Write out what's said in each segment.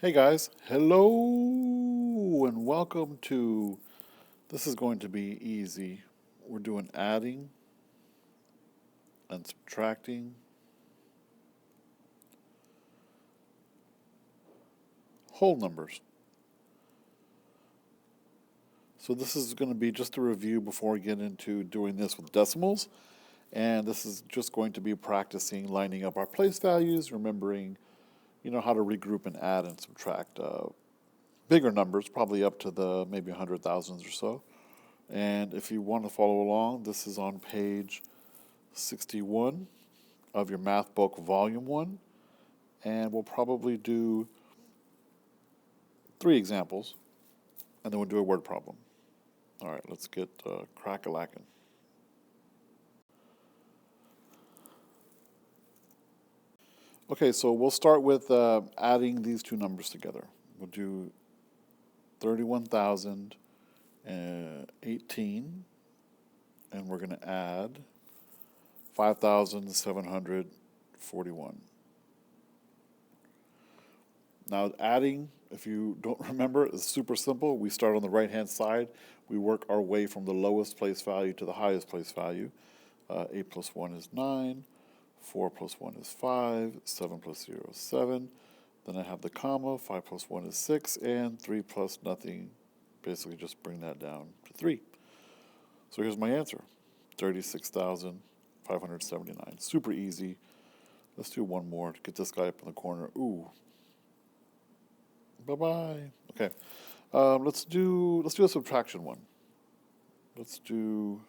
Hey guys, hello and welcome to, this is going to be easy. We're doing adding and subtracting whole numbers. So this is going to be just a review before we get into doing this with decimals. And this is just going to be practicing lining up our place values, remembering, how to regroup and add and subtract bigger numbers, probably up to the maybe 100,000s or so. And if you want to follow along, this is on page 61 of your math book, volume 1. And we'll probably do 3 examples, and then we'll do a word problem. All right, let's get crack-a-lackin'. Okay, so we'll start with adding these two numbers together. We'll do 31,018, and we're going to add 5,741. Now, adding, if you don't remember, is super simple. We start on the right-hand side. We work our way from the lowest place value to the highest place value. 8 plus 1 is 9. 4 plus 1 is 5. 7 plus 0 is 7. Then I have the comma. 5 plus 1 is 6. And 3 plus nothing. Basically, just bring that down to 3. So here's my answer. 36,579. Super easy. Let's do one more to get this guy up in the corner. Ooh. Bye-bye. Okay. Let's do a subtraction one. Let's do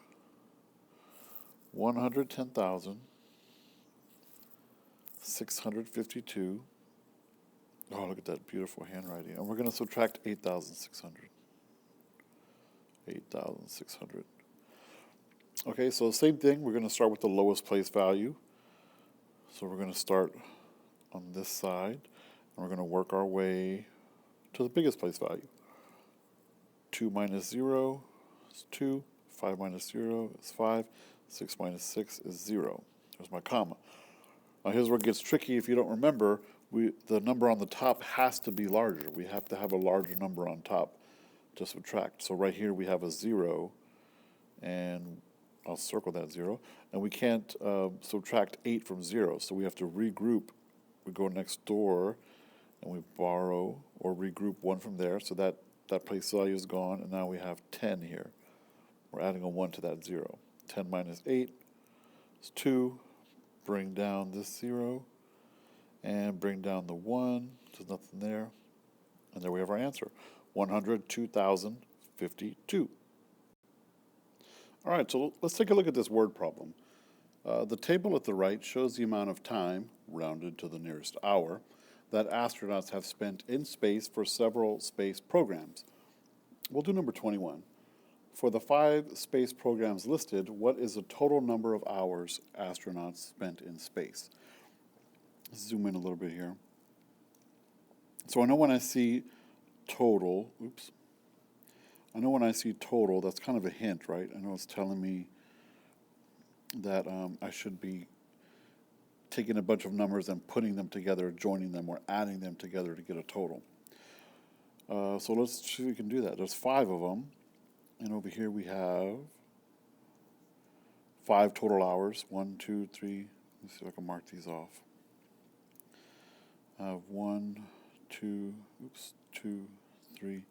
110,652. Oh, look at that beautiful handwriting. And we're going to subtract 8,600. 8,600. Okay, so same thing. We're going to start with the lowest place value. So we're going to start on this side, and we're going to work our way to the biggest place value. 2 minus 0 is 2. 5 minus 0 is 5. 6 minus 6 is 0. There's my comma. Now here's where it gets tricky. If you don't remember, the number on the top has to be larger. We have to have a larger number on top to subtract. So right here we have a 0, and I'll circle that 0. And we can't subtract 8 from 0, so we have to regroup. We go next door, and we borrow or regroup 1 from there. So that place value is gone, and now we have 10 here. We're adding a 1 to that 0. 10 minus 8 is 2. Bring down this 0, and bring down the 1. There's nothing there. And there we have our answer, 102,052. All right, so let's take a look at this word problem. The table at the right shows the amount of time, rounded to the nearest hour, that astronauts have spent in space for several space programs. We'll do number 21. For the 5 space programs listed, what is the total number of hours astronauts spent in space? Let's zoom in a little bit here. So I know when I see total, that's kind of a hint, right? I know it's telling me that I should be taking a bunch of numbers and putting them together, joining them, or adding them together to get a total. So let's see if we can do that. There's 5 of them. And over here we have 5 total hours. 1, 2, 3. Let's see if I can mark these off. 1, 2, 2, 3,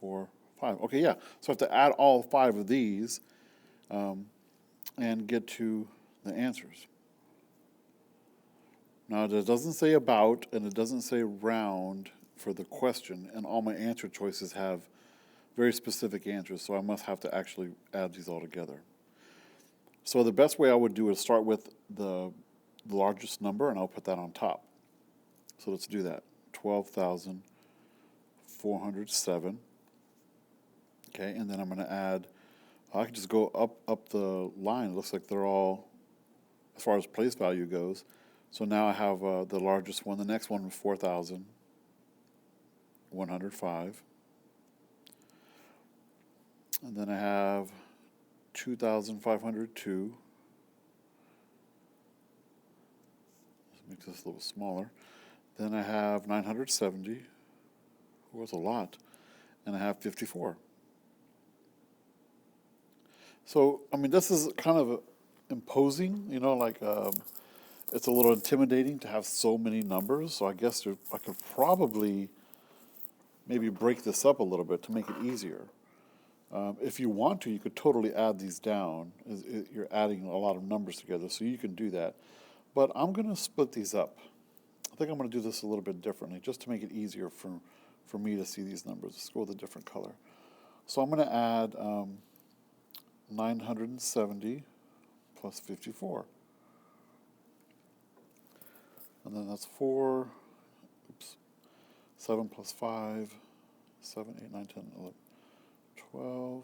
4, 5. Okay, yeah. So I have to add all 5 of these and get to the answers. Now, it doesn't say about, and it doesn't say round for the question, and all my answer choices have very specific answers, so I must have to actually add these all together. So the best way I would do is start with the largest number, and I'll put that on top. So let's do that. 12,407. Okay, and then I'm going to add, I can just go up the line. It looks like they're all, as far as place value goes. So now I have the largest one. The next one was 4,105. And then I have 2,502. Let's make this a little smaller. Then I have 970. was a lot. And I have 54. So, I mean, this is kind of imposing, you know, like it's a little intimidating to have so many numbers. So I guess I could probably maybe break this up a little bit to make it easier. If you want to, you could totally add these down. You're adding a lot of numbers together, so you can do that. But I'm going to split these up. I think I'm going to do this a little bit differently, just to make it easier for me to see these numbers. Let's go with a different color. So I'm going to add 970 plus 54. And then that's 4, 7 plus 5, 7, 8, 9, 10, 11, 12.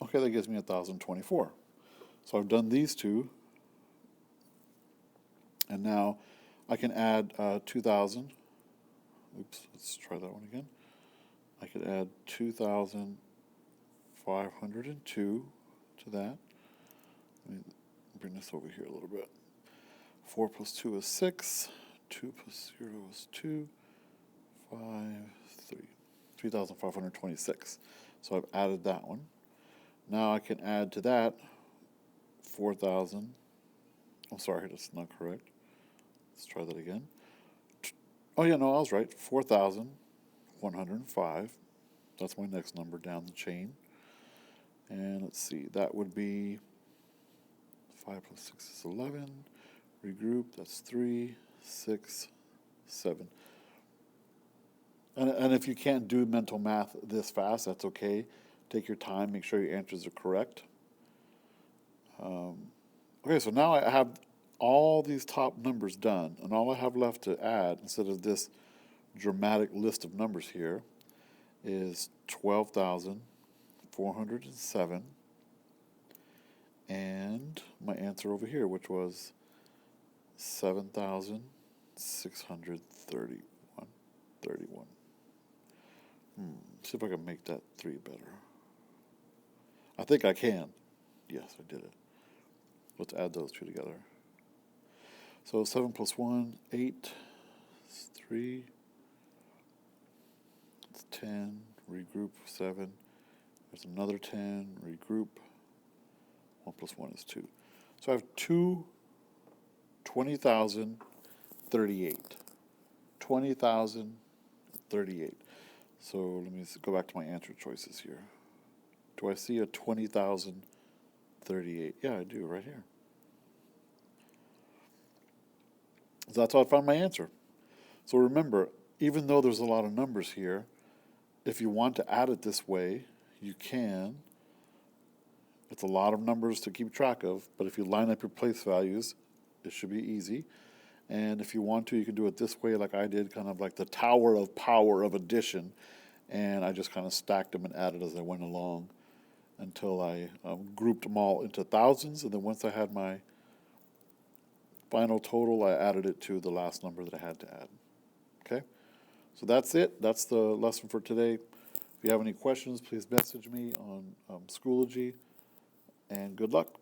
Okay, that gives me 1,024. So I've done these two. And now I can add 2,000. Oops, let's try that one again. I could add 2,502 to that. Let me bring this over here a little bit. 4 plus 2 is 6. 2 plus 0 is 2. 5, 3. 3,526. So I've added that one. Now I can add to that 4,000. I'm sorry, that's not correct. Let's try that again. Oh, yeah, no, I was right. 4,105. That's my next number down the chain. And let's see, that would be 5 plus 6 is 11. Regroup, that's 3, 6, 7. And if you can't do mental math this fast, that's okay. Take your time, make sure your answers are correct. Okay, so now I have all these top numbers done, and all I have left to add, instead of this dramatic list of numbers here, is 12,407, and my answer over here, which was 7,631. See if I can make that 3 better. I think I can. Yes, I did it. Let's add those two together. So 7 plus 1, 8. It's 3. It's 10. Regroup, 7. There's another 10. Regroup. 1 plus 1 is 2. So I have 20,038. 20,038. So let me go back to my answer choices here. Do I see a 20,038? Yeah, I do, right here. So that's how I found my answer. So remember, even though there's a lot of numbers here, if you want to add it this way, you can. It's a lot of numbers to keep track of, but if you line up your place values, it should be easy. And if you want to, you can do it this way like I did, kind of like the tower of power of addition. And I just kind of stacked them and added as I went along until I grouped them all into thousands. And then once I had my final total, I added it to the last number that I had to add. Okay? So that's it. That's the lesson for today. If you have any questions, please message me on Schoology. And good luck.